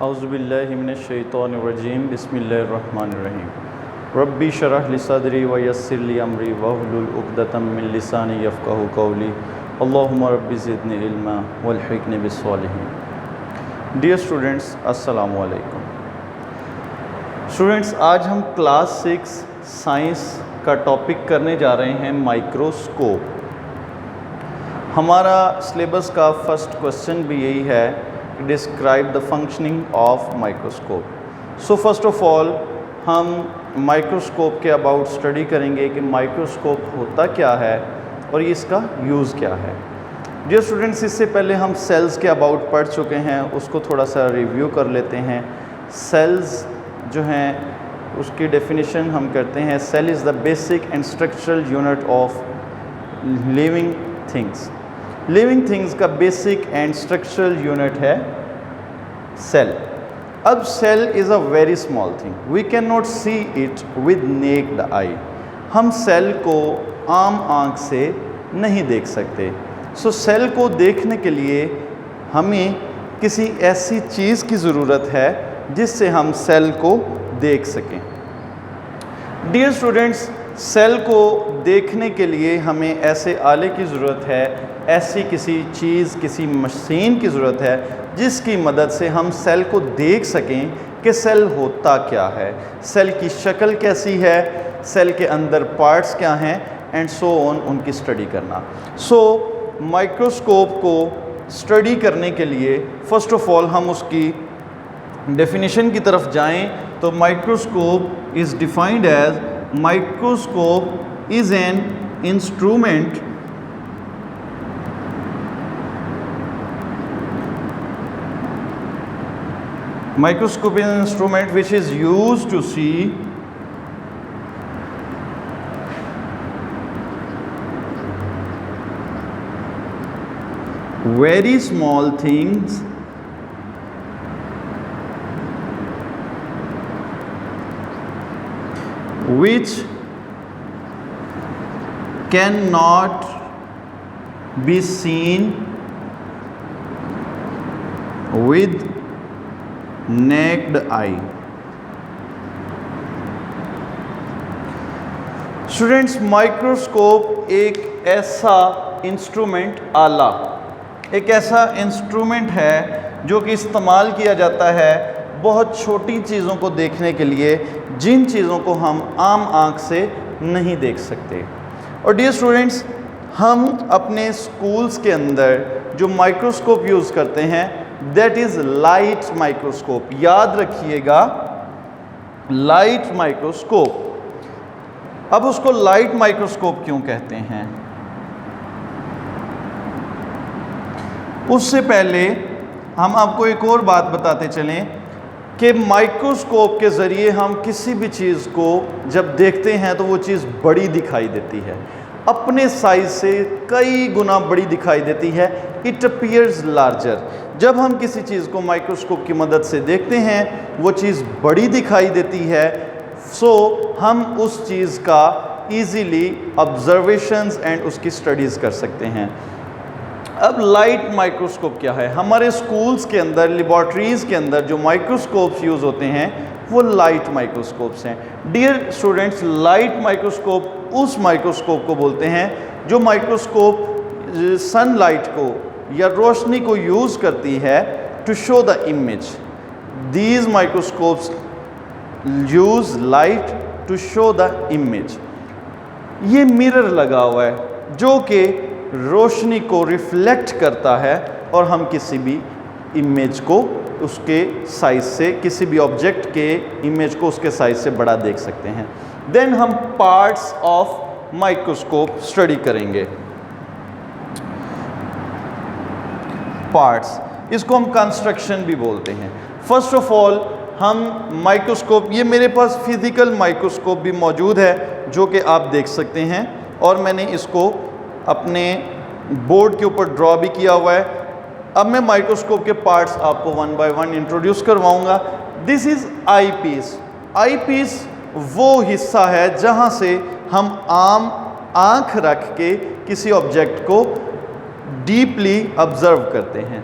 औज़ुबिल्लाहिमिनश्शैतानिर्रजीम बिस्मिल्लाहिर्रहमानिर्रहीम रब्बी शरह ली सदरी व यस्सिर ली अमरी वहलुल उक़दतम मिन लिसानी यफ़क़हू क़ौली अल्लाहुम्मा रब्बी ज़िदनी इल्मा वल्हिक़नी बिस्सालिहीन। डियर स्टूडेंट्स, अस्सलामु अलैकुम। स्टूडेंट्स, आज हम क्लास 6 साइंस का टॉपिक करने जा रहे हैं माइक्रोस्कोप। हमारा सिलेबस का फर्स्ट क्वेश्चन भी यही है, describe the functioning of microscope. So first of all हम माइक्रोस्कोप के अबाउट स्टडी करेंगे कि माइक्रोस्कोप होता क्या है और इसका यूज़ क्या है। डियर स्टूडेंट्स, इससे पहले हम सेल्स के अबाउट पढ़ चुके हैं, उसको थोड़ा सा रिव्यू कर लेते हैं। सेल्स जो हैं उसकी डेफिनेशन हम करते हैं, cell is the basic and structural unit of living things. Living things का बेसिक एंड स्ट्रक्चरल यूनिट है सेल। अब cell is a very small thing, we can not see it with naked eye. हम cell को आम आँख से नहीं देख सकते। सो सेल को देखने के लिए हमें किसी ऐसी चीज़ की ज़रूरत है जिससे हम सेल को देख सकें। डियर स्टूडेंट्स, सेल को देखने के लिए हमें ऐसे आले की ज़रूरत है, ऐसी किसी चीज़, किसी मशीन की ज़रूरत है जिसकी मदद से हम सेल को देख सकें कि सेल होता क्या है, सेल की शक्ल कैसी है, सेल के अंदर पार्ट्स क्या हैं एंड सो ऑन, उनकी स्टडी करना। सो माइक्रोस्कोप को स्टडी करने के लिए फ़र्स्ट ऑफ ऑल हम उसकी डेफिनेशन की तरफ जाएं तो microscope is defined as microscope is an instrument which is used to see very small things which cannot be seen with naked eye। Students, microscope एक ऐसा इंस्ट्रूमेंट, आला, एक ऐसा इंस्ट्रूमेंट है जो कि इस्तेमाल किया जाता है बहुत छोटी चीज़ों को देखने के लिए, जिन चीज़ों को हम आम आँख से नहीं देख सकते। और डियर स्टूडेंट्स, हम अपने स्कूल्स के अंदर जो माइक्रोस्कोप यूज़ करते हैं दैट इज़ लाइट माइक्रोस्कोप। याद रखिएगा, लाइट माइक्रोस्कोप। अब उसको लाइट माइक्रोस्कोप क्यों कहते हैं, उससे पहले हम आपको एक और बात बताते चलें कि माइक्रोस्कोप के ज़रिए हम किसी भी चीज़ को जब देखते हैं तो वो चीज़ बड़ी दिखाई देती है, अपने साइज से कई गुना बड़ी दिखाई देती है। It appears larger. जब हम किसी चीज़ को माइक्रोस्कोप की मदद से देखते हैं वो चीज़ बड़ी दिखाई देती है। सो हम उस चीज़ का ईज़िली ऑब्जर्वेशंस एंड उसकी स्टडीज़ कर सकते हैं। अब लाइट माइक्रोस्कोप क्या है? हमारे स्कूल्स के अंदर, लेबॉर्ट्रीज़ के अंदर जो माइक्रोस्कोप्स यूज़ होते हैं वो लाइट माइक्रोस्कोप्स हैं। डियर स्टूडेंट्स, लाइट माइक्रोस्कोप उस माइक्रोस्कोप को बोलते हैं जो माइक्रोस्कोप सनलाइट को या रोशनी को यूज़ करती है to show the image. These microscopes use light to show the image. ये मिरर लगा हुआ है जो कि रोशनी को रिफ्लेक्ट करता है और हम किसी भी इमेज को उसके साइज से, किसी भी ऑब्जेक्ट के इमेज को उसके साइज से बड़ा देख सकते हैं। देन हम पार्ट्स ऑफ माइक्रोस्कोप स्टडी करेंगे। पार्ट्स, इसको हम कंस्ट्रक्शन भी बोलते हैं। फर्स्ट ऑफ ऑल हम माइक्रोस्कोप, ये मेरे पास फिजिकल माइक्रोस्कोप भी मौजूद है जो कि आप देख सकते हैं और मैंने इसको अपने बोर्ड के ऊपर ड्रॉ भी किया हुआ है। अब मैं माइक्रोस्कोप के पार्ट्स आपको वन बाय वन इंट्रोड्यूस करवाऊंगा। This is eyepiece. Eyepiece वो हिस्सा है जहां से हम आम आँख रख के किसी ऑब्जेक्ट को डीपली ऑब्जर्व करते हैं।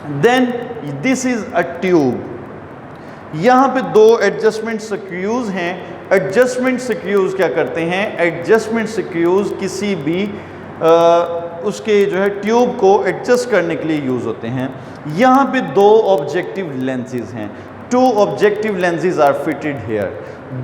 Then this is a tube. यहाँ पे दो एडजस्टमेंट स्क्रूज हैं। एडजस्टमेंट स्क्रूज क्या करते हैं? एडजस्टमेंट स्क्रूज किसी भी उसके जो है ट्यूब को एडजस्ट करने के लिए यूज़ होते हैं। यहाँ पे दो ऑब्जेक्टिव लेंसेज हैं। Two objective lenses are fitted here.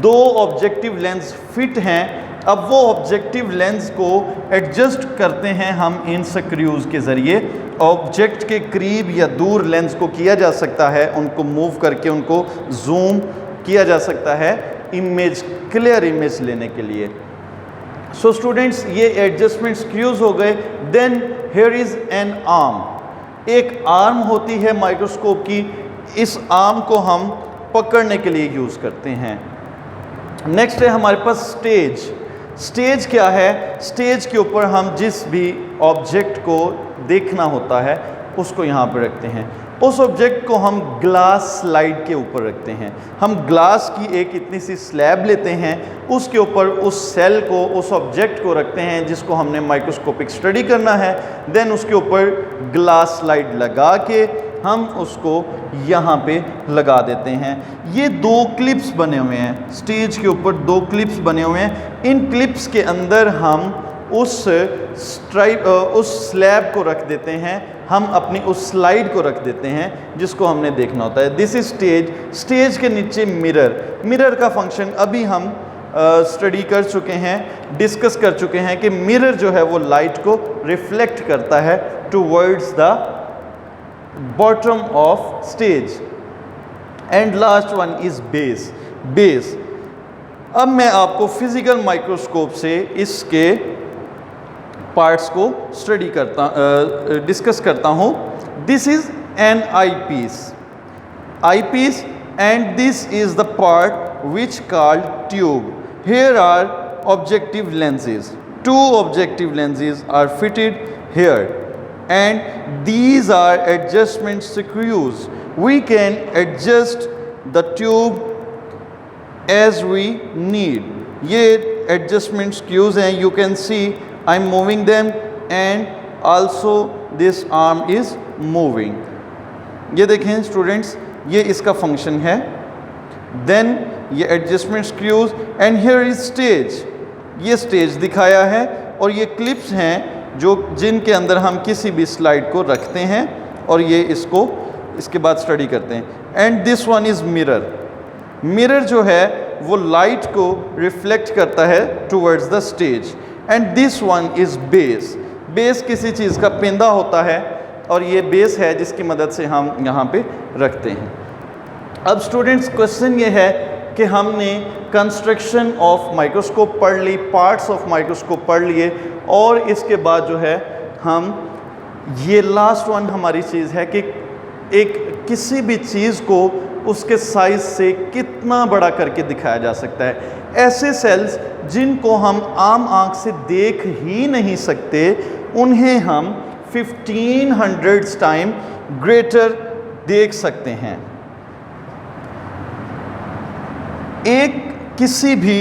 दो ऑब्जेक्टिव लेंस फिट हैं। अब वो ऑब्जेक्टिव लेंस को एडजस्ट करते हैं हम इन स्क्रूज के ज़रिए। ऑब्जेक्ट के करीब या दूर लेंस को किया जा सकता है, उनको मूव करके उनको जूम किया जा सकता है इमेज, क्लियर इमेज लेने के लिए। सो स्टूडेंट्स, ये एडजस्टमेंट स्क्रूज हो गए। Then here is an arm. एक आर्म होती है माइक्रोस्कोप की। इस आर्म को हम पकड़ने के लिए यूज़ करते हैं। नेक्स्ट है हमारे पास स्टेज। स्टेज क्या है? स्टेज के ऊपर हम जिस भी ऑब्जेक्ट को देखना होता है उसको यहाँ पर रखते हैं। उस ऑब्जेक्ट को हम ग्लास स्लाइड के ऊपर रखते हैं। हम ग्लास की एक इतनी सी स्लैब लेते हैं, उसके ऊपर उस सेल को, उस ऑब्जेक्ट को रखते हैं जिसको हमने माइक्रोस्कोपिक स्टडी करना है। देन उसके ऊपर ग्लास स्लाइड लगा के हम उसको यहाँ पे लगा देते हैं। ये दो क्लिप्स बने हुए हैं, स्टेज के ऊपर दो क्लिप्स बने हुए हैं। इन क्लिप्स के अंदर हम उस स्लैब को रख देते हैं, हम अपनी उस स्लाइड को रख देते हैं जिसको हमने देखना होता है। This is stage. स्टेज के नीचे मिरर। मिरर का फंक्शन अभी हम स्टडी कर चुके हैं, डिस्कस कर चुके हैं कि मिरर जो है वो लाइट को रिफ्लेक्ट करता है towards the bottom of stage. And last one is base. Base. अब मैं आपको फिजिकल माइक्रोस्कोप से इसके पार्ट्स को स्टडी करता डिस्कस करता हूँ। This is an eyepiece. Eyepiece and this is the part which called tube. Here are objective lenses. Two objective lenses are fitted here, and these are adjustment screws. We can adjust the tube as we need. ये adjustment screws हैं. You can see I'm moving them, and also this arm is moving. ये देखें students, ये इसका function है। Then ये adjustment screws and here is stage. ये stage दिखाया है और ये क्लिप्स हैं जो जिनके अंदर हम किसी भी स्लाइड को रखते हैं और ये इसको इसके बाद स्टडी करते हैं। And this one is mirror. Mirror जो है वो लाइट को रिफ्लेक्ट करता है towards the stage. And this one is base. Base किसी चीज़ का पेंदा होता है और ये बेस है जिसकी मदद से हम यहाँ पे रखते हैं। अब स्टूडेंट्स, क्वेश्चन ये है कि हमने कंस्ट्रक्शन ऑफ माइक्रोस्कोप पढ़ ली, पार्ट्स ऑफ माइक्रोस्कोप पढ़ लिए, और इसके बाद जो है हम ये लास्ट वन हमारी चीज़ है कि एक किसी भी चीज़ को उसके साइज से कितना बड़ा करके दिखाया जा सकता है। ऐसे सेल्स जिनको हम आम आँख से देख ही नहीं सकते, उन्हें हम 1500 टाइम ग्रेटर देख सकते हैं। एक किसी भी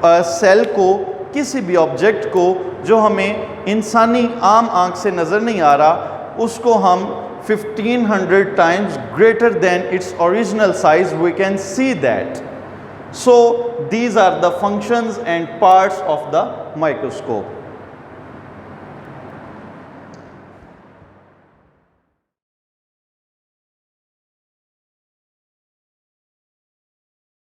सेल को, किसी भी ऑब्जेक्ट को जो हमें इंसानी आम आँख से नज़र नहीं आ रहा, उसको हम 1500 times greater than its original size we can see that. So these are the functions and parts of the microscope.